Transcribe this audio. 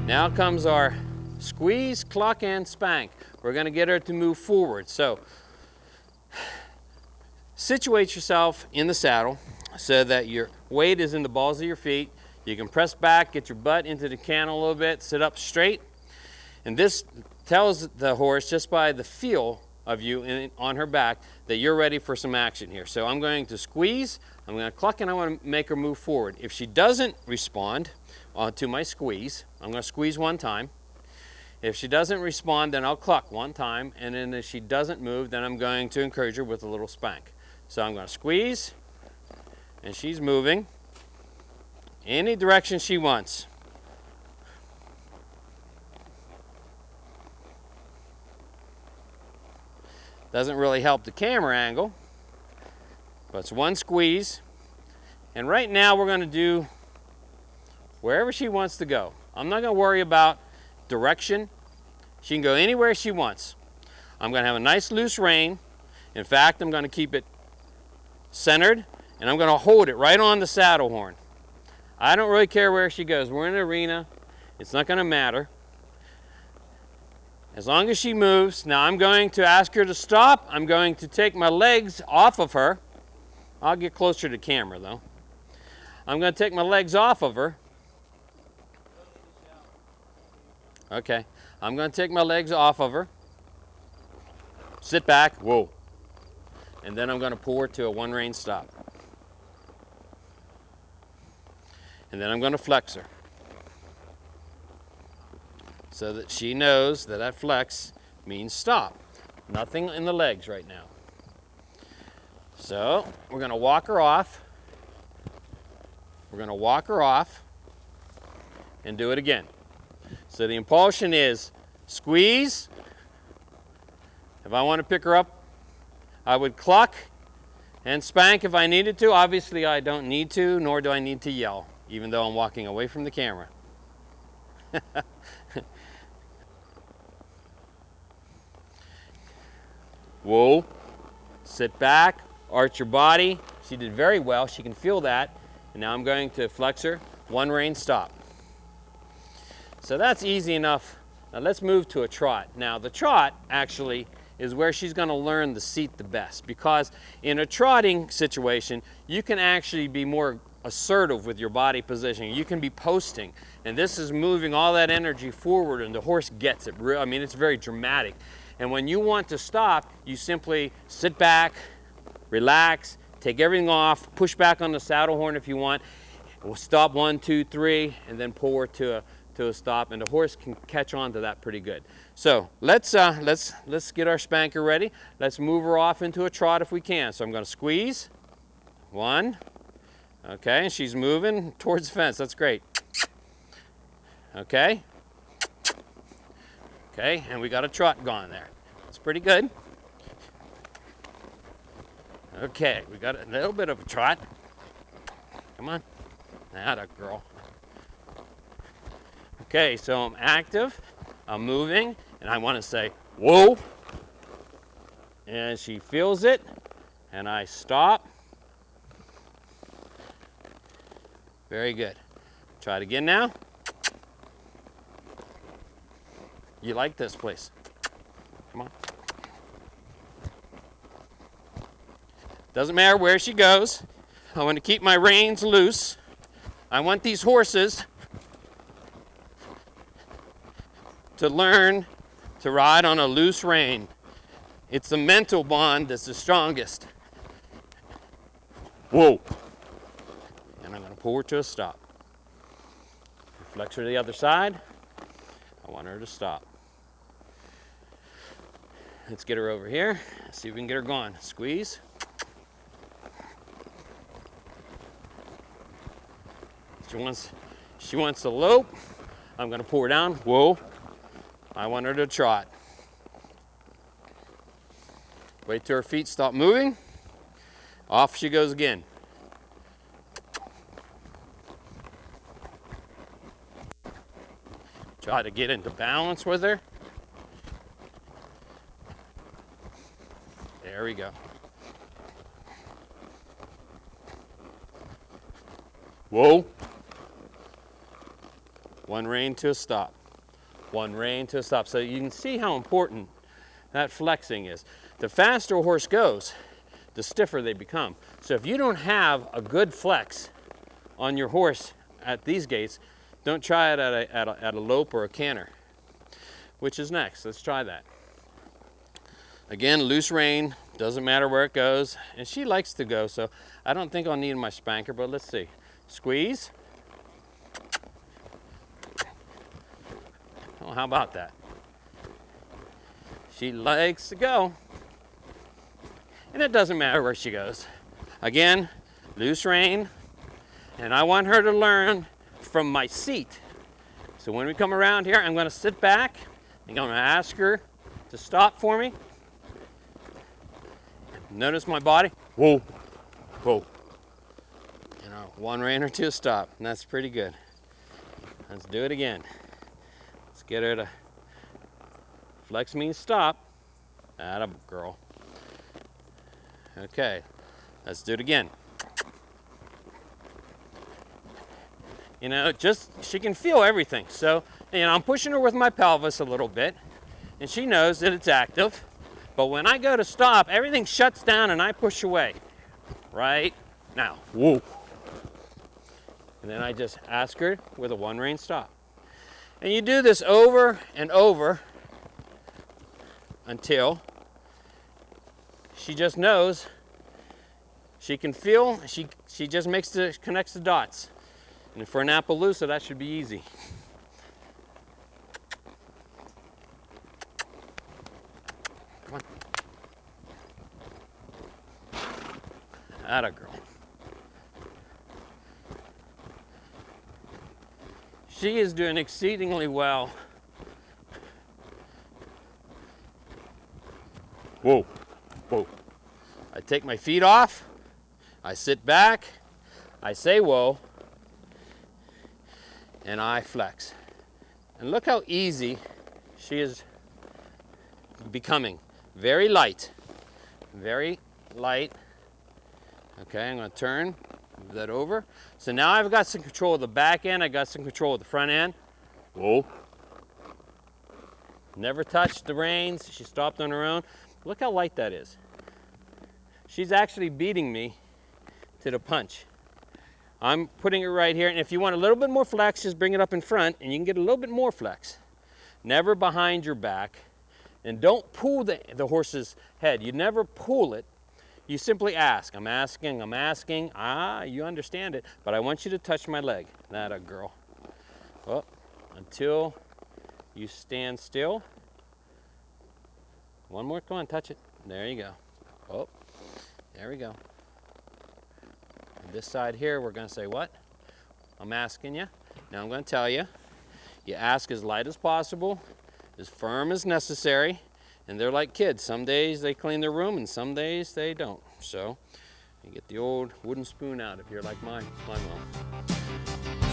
Now comes our squeeze, cluck, and spank. We're going to get her to move forward. So situate yourself in the saddle so that your weight is in the balls of your feet. You can press back, get your butt into the cantle a little bit, sit up straight. And this tells the horse, just by the feel of you on her back, that you're ready for some action here. So I'm going to squeeze, I'm going to cluck, and I want to make her move forward. If she doesn't respond to my squeeze, I'm going to squeeze one time. If she doesn't respond, then I'll cluck one time, and then if she doesn't move, then I'm going to encourage her with a little spank. So I'm going to squeeze, and she's moving any direction she wants. Doesn't really help the camera angle, but it's one squeeze. And right now we're going to do wherever she wants to go. I'm not going to worry about direction. She can go anywhere she wants. I'm going to have a nice loose rein. In fact, I'm going to keep it centered, and I'm going to hold it right on the saddle horn. I don't really care where she goes. We're in an arena. It's not going to matter. As long as she moves. Now I'm going to ask her to stop. I'm going to take my legs off of her. I'll get closer to camera though. I'm going to take my legs off of her. Okay. I'm going to take my legs off of her. Sit back. Whoa. And then I'm going to pull her to a one rein stop. And then I'm going to flex her, so that she knows that that flex means stop. Nothing in the legs right now. So we're going to walk her off. We're going to walk her off and do it again. So the impulsion is squeeze. If I want to pick her up, I would cluck and spank if I needed to. Obviously I don't need to, nor do I need to yell, even though I'm walking away from the camera. Whoa, sit back, arch your body. She did very well, she can feel that. And now I'm going to flex her, one rein stop. So that's easy enough. Now let's move to a trot. Now the trot actually is where she's going to learn the seat the best, because in a trotting situation, you can actually be more assertive with your body positioning. You can be posting, and this is moving all that energy forward, and the horse gets it. I mean, it's very dramatic. And when you want to stop, you simply sit back, relax, take everything off, push back on the saddle horn if you want. We'll stop 1, 2, 3, and then pull her to a stop, and the horse can catch on to that pretty good. So let's get our spanker ready. Let's move her off into a trot if we can. So I'm going to squeeze. 1. Okay, and she's moving towards the fence. That's great. Okay. Okay, and we got a trot going there. That's pretty good. Okay, we got a little bit of a trot. Come on. Atta girl. Okay, so I'm active, I'm moving, and I want to say, whoa. And she feels it, and I stop. Very good. Try it again now. You like this place. Come on. Doesn't matter where she goes. I want to keep my reins loose. I want these horses to learn to ride on a loose rein. It's the mental bond that's the strongest. Whoa. And I'm going to pull her to a stop. Flex her to the other side. I want her to stop. Let's get her over here. See if we can get her going. Squeeze. She wants to lope. I'm going to pull her down. Whoa. I want her to trot. Wait till her feet stop moving. Off she goes again. Try to get into balance with her. There we go. Whoa. One rein to a stop. one rein to a stop. So you can see how important that flexing is. The faster a horse goes, the stiffer they become. So if you don't have a good flex on your horse at these gaits, don't try it at a lope or a canter. Which is next? Let's try that. Again, loose rein, doesn't matter where it goes, and she likes to go, so I don't think I'll need my spanker, but let's see. Squeeze. Oh, how about that? She likes to go. And it doesn't matter where she goes. Again, loose rein, and I want her to learn from my seat. So when we come around here, I'm going to sit back, and I'm going to ask her to stop for me. Notice my body. Whoa, whoa. You know, one rein or two stop, and that's pretty good. Let's do it again. Let's get her to flex means stop. Atta girl. Okay, let's do it again. You know, she can feel everything. So, you know, I'm pushing her with my pelvis a little bit, and she knows that it's active. But when I go to stop, everything shuts down and I push away. Right now. Whoa. And then I just ask her with a one rein stop. And you do this over and over until she just knows, she can feel, she just connects the dots. And for an Appaloosa, that should be easy. Come on. Atta girl. She is doing exceedingly well. Whoa, whoa. I take my feet off, I sit back, I say whoa, and I flex. And look how easy she is becoming. Very light, very light. Okay, I'm gonna turn, move that over. So now I've got some control of the back end, I got some control of the front end. Whoa. Never touched the reins, she stopped on her own. Look how light that is. She's actually beating me to the punch. I'm putting it right here, and if you want a little bit more flex, just bring it up in front, and you can get a little bit more flex. Never behind your back, and don't pull the horse's head. You never pull it. You simply ask. I'm asking, I'm asking. Ah, you understand it, but I want you to touch my leg. Atta girl. Oh, until you stand still. One more, come on, touch it. There you go. Oh, there we go. And this side here, we're gonna say what? I'm asking you. Now I'm gonna tell you. You ask as light as possible, as firm as necessary, and they're like kids. Some days they clean their room and some days they don't. So you get the old wooden spoon out if you're like my mom.